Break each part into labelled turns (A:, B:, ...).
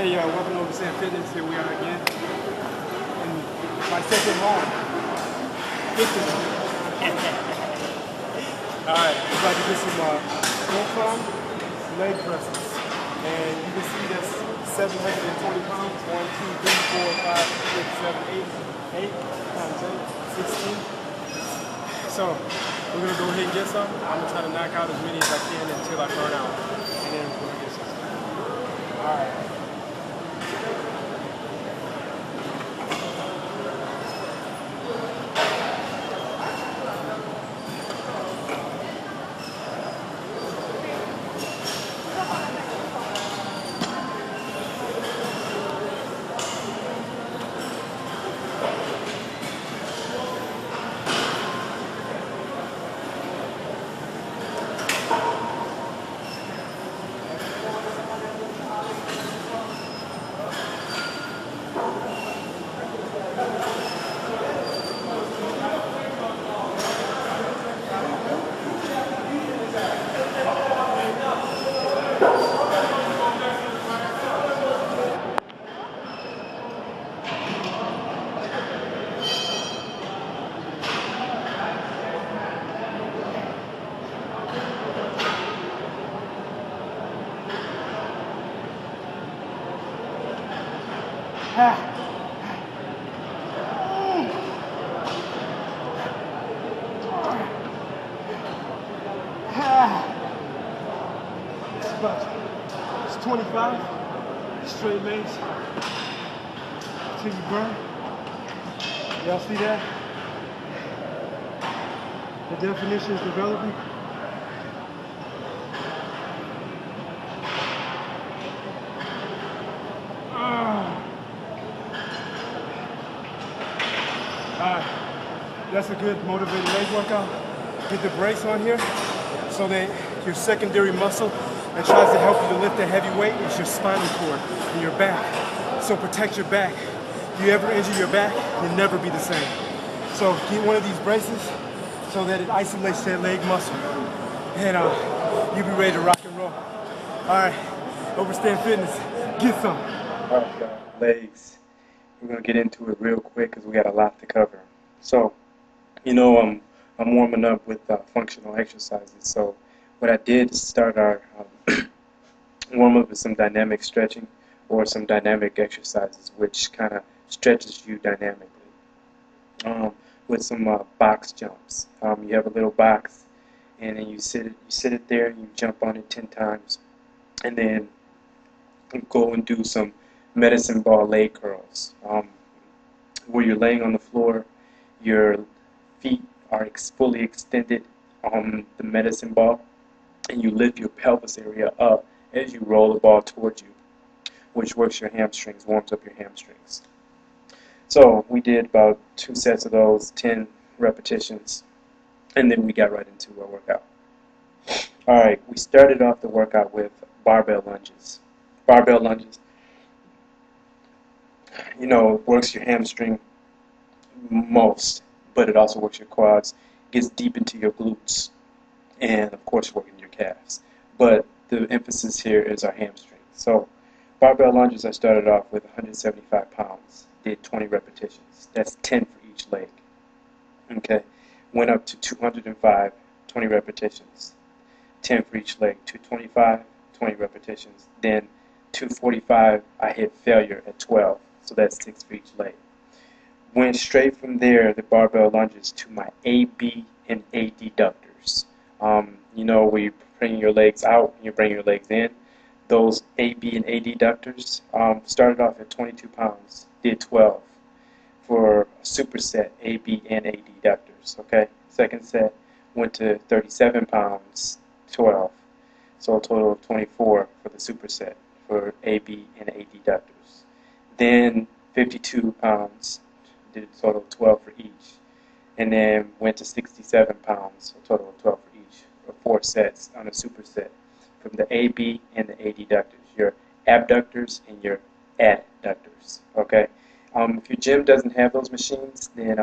A: Hey, welcome to Overstand Fitness. Here we are again. And my second home. Fitness. Alright, we're about to get some incline leg presses. And you can see that's 720 pounds. 1, 2, 3, 4, 5, 6, 7, 8. 8 times 8, 16. So, we're going to go ahead and get some. I'm going to try to knock out as many as I can until I burn out. And then we're going to get some. Alright. It's 25 straight legs till you burn. Y'all see that? The definition is developing. That's a good motivated leg workout. Get the brakes on here so that your secondary muscle that tries to help you to lift a heavy weight is your spinal cord and your back. So protect your back. If you ever injure your back, you'll never be the same. So get one of these braces so that it isolates that leg muscle. And you'll be ready to rock and roll. All right, Overstand Fitness, get some. All right, y'all, legs. We're gonna get into it real quick because we got a lot to cover. So, you know, I'm warming up with functional exercises. So what I did is start our warm up with some dynamic stretching or some dynamic exercises, which kind of stretches you dynamically. With some box jumps. You have a little box, and then you sit it there, and you jump on it 10 times, and then go and do some medicine ball leg curls, where you're laying on the floor, your feet are fully extended on the medicine ball, and you lift your pelvis area up as you roll the ball towards you, which works your hamstrings, warms up your hamstrings. So we did about 2 sets of those, 10 repetitions, and then we got right into our workout. Alright, we started off the workout with barbell lunges. Barbell lunges, you know, works your hamstring most, but it also works your quads, gets deep into your glutes, and of course working your calves. But the emphasis here is our hamstring. So barbell lunges, I started off with 175 pounds, did 20 repetitions. That's 10 for each leg. Okay, went up to 205, 20 repetitions, 10 for each leg. 225, 20 repetitions. Then 245, I hit failure at 12, so that's 6 for each leg. Went straight from there, the barbell lunges, to my AB and AD ductors. You know, where you bring your legs out and you bring your legs in. Those AB and AD ductors started off at 22 pounds, did 12 for a superset, AB and AD ductors. Okay, second set went to 37 pounds, 12, so a total of 24 for the superset for AB and AD ductors. Then 52 pounds, did a total of 12 for each, and then went to 67 pounds, a total of 12 for each, or 4 sets on a superset from the AB and the AD ductors, your abductors and your adductors. Okay, if your gym doesn't have those machines, then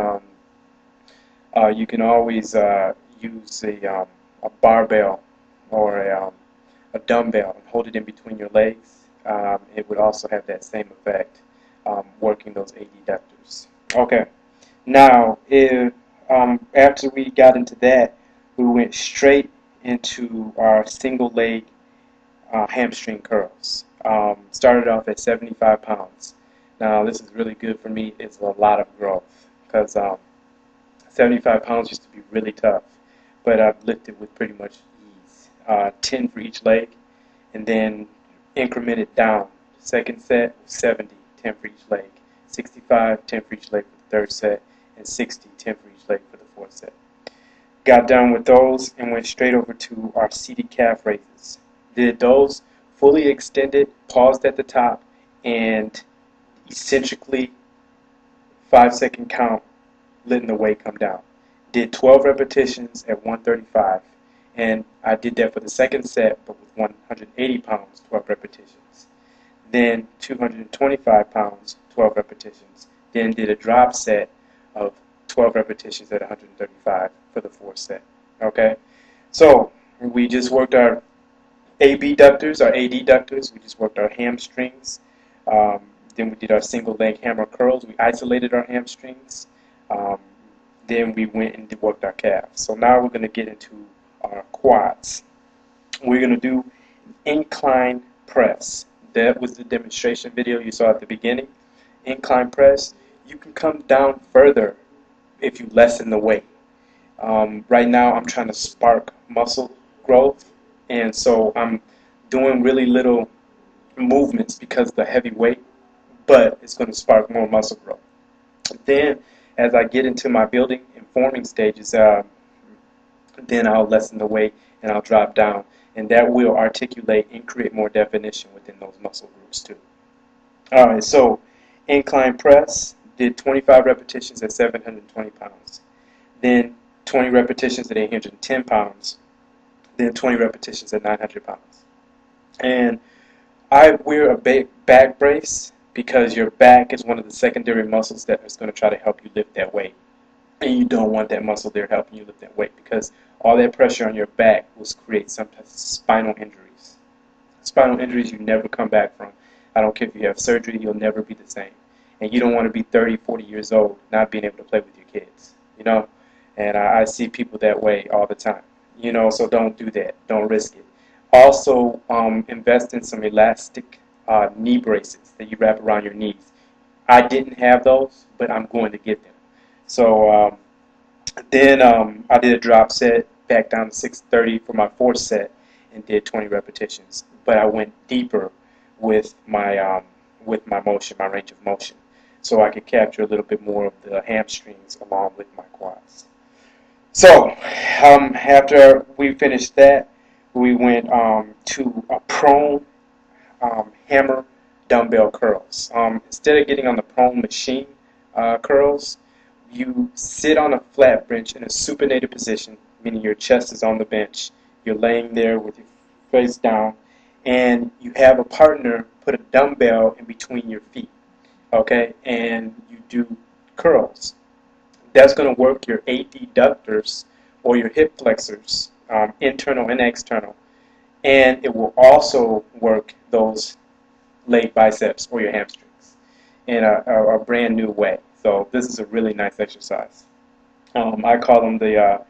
A: you can always use a barbell or a dumbbell and hold it in between your legs.
B: it would also have that same effect, working those adductors. Okay, now after we got into that, we went straight into our single leg hamstring curls. Started off at 75 pounds. Now this is really good for me. It's a lot of growth because 75 pounds used to be really tough, but I've lifted with pretty much ease. 10 for each leg, and then incremented down. Second set, 70, 10 for each leg. 65, 10 for each leg for the third set, and 60, 10 for each leg for the fourth set. Got done with those and went straight over to our seated calf raises. Did those fully extended, paused at the top, and eccentrically 5-second count, letting the weight come down. Did 12 repetitions at 135, and I did that for the second set, but with 180 pounds, 12 repetitions. Then 225 pounds, 12 repetitions. Then did a drop set of 12 repetitions at 135 for the fourth set. Okay, so we just worked our abductors, our adductors. We just worked our hamstrings. Then we did our single leg hammer curls. We isolated our hamstrings. Then we went and worked our calves. So now we're going to get into our quads. We're going to do incline press. That was the demonstration video you saw at the beginning. Incline press. You can come down further if you lessen the weight. Right now I'm trying to spark muscle growth, and so I'm doing really little movements because of the heavy weight, but it's going to spark more muscle growth. Then as I get into my building and forming stages, then I'll lessen the weight and I'll drop down, and that will articulate and create more definition within those muscle groups too. Alright, so incline press, did 25 repetitions at 720 pounds. Then 20 repetitions at 810 pounds. Then 20 repetitions at 900 pounds. And I wear a back brace because your back is one of the secondary muscles that is going to try to help you lift that weight. And you don't want that muscle there helping you lift that weight, because all that pressure on your back will create some spinal injuries. Spinal injuries you never come back from. I don't care if you have surgery, you'll never be the same. And you don't want to be 30, 40 years old not being able to play with your kids, you know? And I see people that way all the time, you know, so don't do that. Don't risk it. Also, invest in some elastic knee braces that you wrap around your knees. I didn't have those, but I'm going to get them. So then I did a drop set back down to 630 for my fourth set and did 20 repetitions. But I went deeper with my motion, my range of motion, so I could capture a little bit more of the hamstrings along with my quads. So after we finished that, we went to a prone hammer dumbbell curls. Instead of getting on the prone machine curls, you sit on a flat bench in a supinated position, meaning your chest is on the bench. You're laying there with your face down, and you have a partner put a dumbbell in between your feet, okay, and you do curls. That's going to work your adductors or your hip flexors, internal and external, and it will also work those leg biceps or your hamstrings in a brand new way. So this is a really nice exercise. I call them the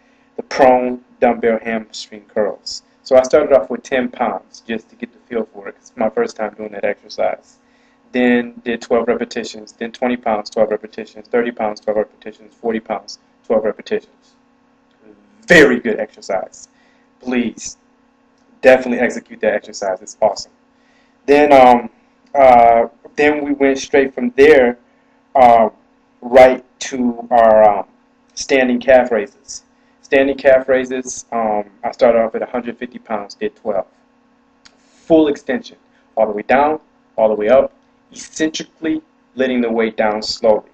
B: prone dumbbell hamstring curls. So I started off with 10 pounds just to get the feel for it. It's my first time doing that exercise. Then did 12 repetitions, then 20 pounds, 12 repetitions, 30 pounds, 12 repetitions, 40 pounds, 12 repetitions. Very good exercise. Please, definitely execute that exercise. It's awesome. Then we went straight from there right to our standing calf raises. Standing calf raises, I started off at 150 pounds, did 12. Full extension, all the way down, all the way up, eccentrically letting the weight down slowly.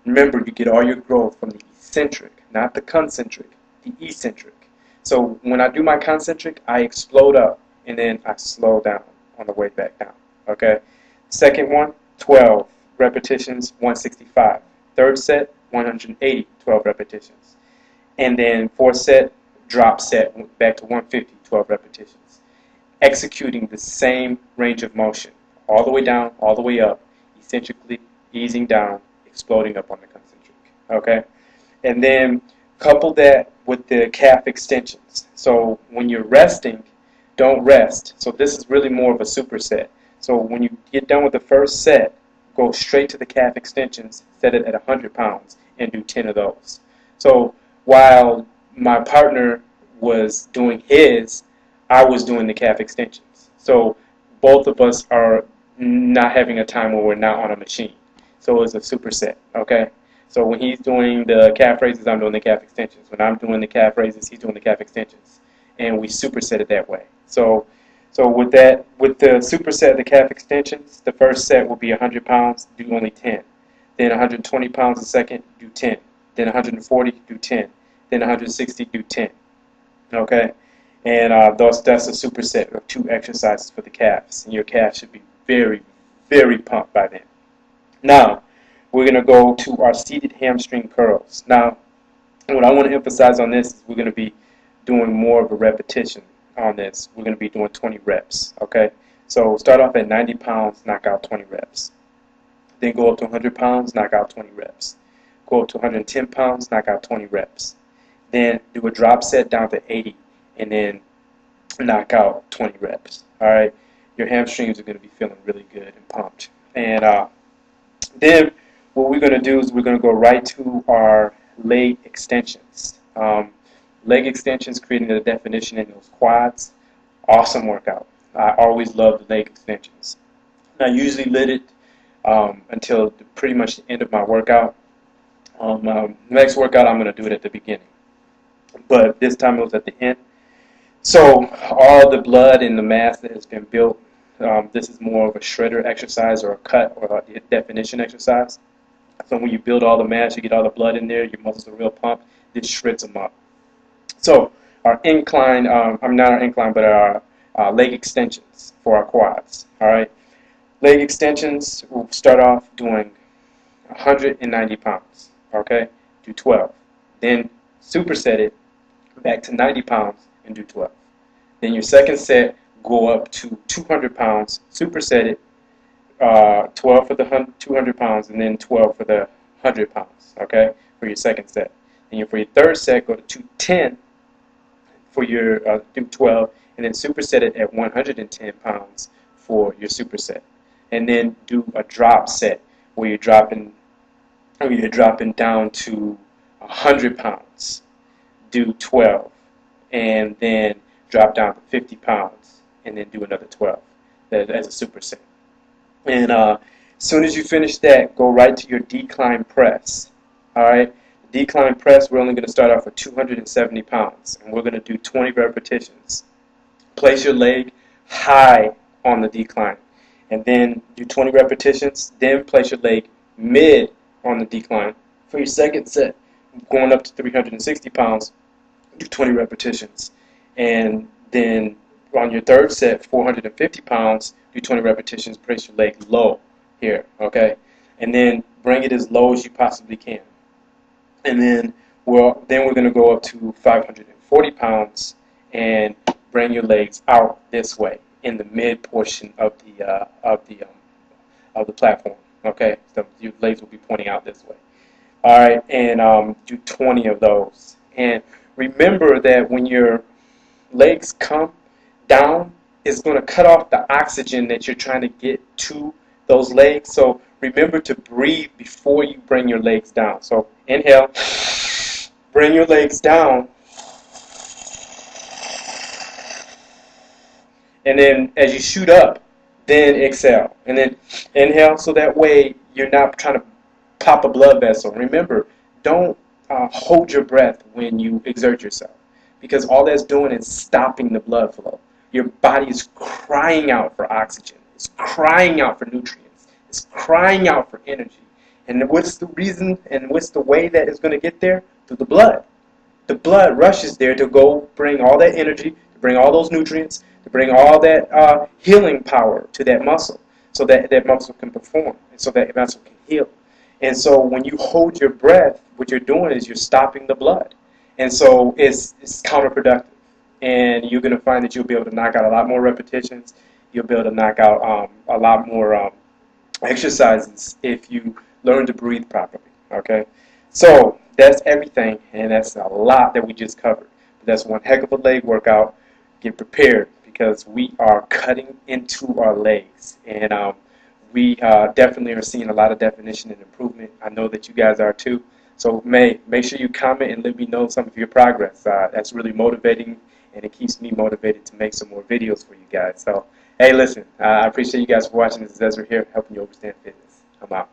B: Remember, you get all your growth from the eccentric, not the concentric, the eccentric. So when I do my concentric, I explode up, and then I slow down on the way back down, okay? Second one, 12 repetitions, 165. Third set, 180, 12 repetitions. And then fourth set, drop set, back to 150, 12 repetitions. Executing the same range of motion, all the way down, all the way up, eccentrically easing down, exploding up on the concentric. Okay? And then couple that with the calf extensions. So when you're resting, don't rest. So this is really more of a superset. So when you get done with the first set, go straight to the calf extensions, set it at 100 pounds, and do 10 of those. So while my partner was doing his, I was doing the calf extensions. So both of us are not having a time where we're not on a machine. So it's a superset, okay? So when he's doing the calf raises, I'm doing the calf extensions. When I'm doing the calf raises, he's doing the calf extensions. And we superset it that way. So with that, with the superset of the calf extensions, the first set will be 100 pounds, do only 10. Then 120 pounds a second, do 10. Then 140, do 10. Then 160, do 10. Okay? And that's a superset of 2 exercises for the calves. And your calves should be very, very pumped by then. Now, we're going to go to our seated hamstring curls. Now, what I want to emphasize on this is we're going to be doing more of a repetition on this. We're going to be doing 20 reps, okay? So start off at 90 pounds, knock out 20 reps. Then go up to 100 pounds, knock out 20 reps. Go up to 110 pounds, knock out 20 reps. Then do a drop set down to 80, and then knock out 20 reps, all right? Your hamstrings are going to be feeling really good and pumped. And then what we're going to do is we're going to go right to our leg extensions. Leg extensions, creating a definition in those quads. Awesome workout. I always love the leg extensions. I usually lit it until pretty much the end of my workout. Next workout, I'm going to do it at the beginning. But this time it was at the end. So all the blood and the mass that has been built, this is more of a shredder exercise or a cut or a definition exercise. So when you build all the mass, you get all the blood in there, your muscles are real pumped, this shreds them up. So our incline, not our incline, but our leg extensions for our quads, all right? Leg extensions, we'll start off doing 190 pounds, okay? Do 12. Then superset it back to 90 pounds and do 12. Then your second set, go up to 200 pounds, superset it, 12 for the 200 pounds, and then 12 for the 100 pounds, okay, for your second set. And for your third set, go to 210 for your do 12, and then superset it at 110 pounds for your superset. And then do a drop set where you're dropping down to 100 pounds. Do 12, and then drop down to 50 pounds, and then do another 12 as a superset. And as soon as you finish that, go right to your decline press. All right, decline press, we're only going to start off with 270 pounds, and we're going to do 20 repetitions. Place your leg high on the decline, and then do 20 repetitions. Then place your leg mid on the decline. For your second set, going up to 360 pounds, do 20 repetitions. And then on your third set, 450 pounds, do 20 repetitions, place your leg low here, okay? And then bring it as low as you possibly can. And then we're going to go up to 540 pounds and bring your legs out this way in the mid portion of the platform, okay? So your legs will be pointing out this way. All right, and do 20 of those. And remember that when your legs come down, it's going to cut off the oxygen that you're trying to get to those legs. So remember to breathe before you bring your legs down. So inhale, bring your legs down, and then as you shoot up, then exhale, and then inhale, so that way you're not trying to pop a blood vessel. Remember, don't hold your breath when you exert yourself, because all that's doing is stopping the blood flow. Your body is crying out for oxygen. It's crying out for nutrients. It's crying out for energy. And what's the reason and what's the way that it's going to get there? Through the blood. The blood rushes there to go bring all that energy, to bring all those nutrients, to bring all that healing power to that muscle, so that that muscle can perform, and so that muscle can heal. And so when you hold your breath, what you're doing is you're stopping the blood. And so it's counterproductive. And you're going to find that you'll be able to knock out a lot more repetitions. you'll be able to knock out a lot more exercises if you learn to breathe properly. Okay, so that's everything, and that's a lot that we just covered. But that's one heck of a leg workout. Get prepared because we are cutting into our legs, and we definitely are seeing a lot of definition and improvement. I know that you guys are too. So make sure you comment and let me know some of your progress. That's really motivating, and it keeps me motivated to make some more videos for you guys. So hey, listen, I appreciate you guys for watching. This is Ezra here, helping you understand fitness. I'm out.